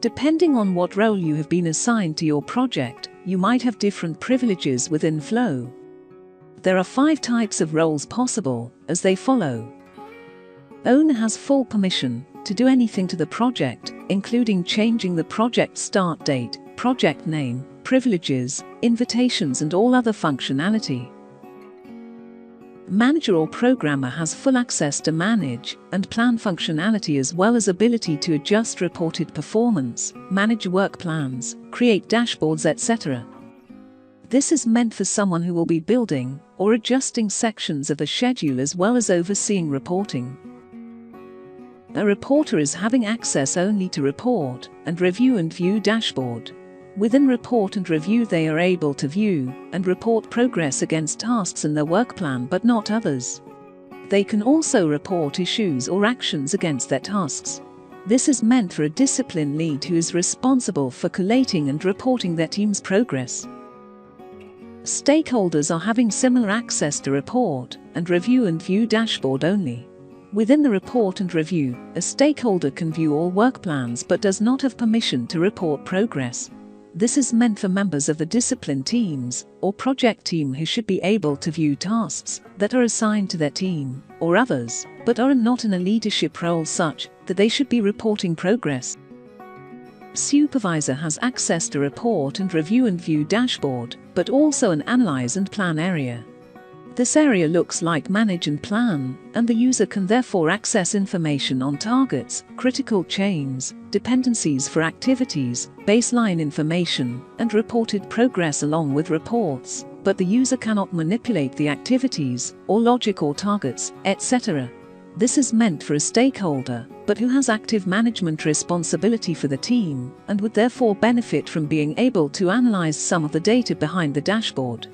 Depending on what role you have been assigned to your project, you might have different privileges within Flow. There are 5 types of roles possible, as they follow. Owner has full permission to do anything to the project, including changing the project start date, project name, privileges, invitations and all other functionality. Manager or programmer has full access to manage and plan functionality as well as ability to adjust reported performance, manage work plans, create dashboards, etc. This is meant for someone who will be building or adjusting sections of a schedule as well as overseeing reporting. A reporter is having access only to report and review and view dashboard. Within report and review they are able to view and report progress against tasks in their work plan but not others. They can also report issues or actions against their tasks. This is meant for a discipline lead who is responsible for collating and reporting their team's progress. Stakeholders are having similar access to report and review and view dashboard only. Within the report and review, a stakeholder can view all work plans but does not have permission to report progress. This is meant for members of the discipline teams or project team who should be able to view tasks that are assigned to their team or others, but are not in a leadership role such that they should be reporting progress. Supervisor has access to report and review and view dashboard, but also an analyze and plan area. This area looks like manage and plan, and the user can therefore access information on targets, critical chains, dependencies for activities, baseline information, and reported progress along with reports, but the user cannot manipulate the activities, or logic or targets, etc. This is meant for a stakeholder, but who has active management responsibility for the team, and would therefore benefit from being able to analyze some of the data behind the dashboard.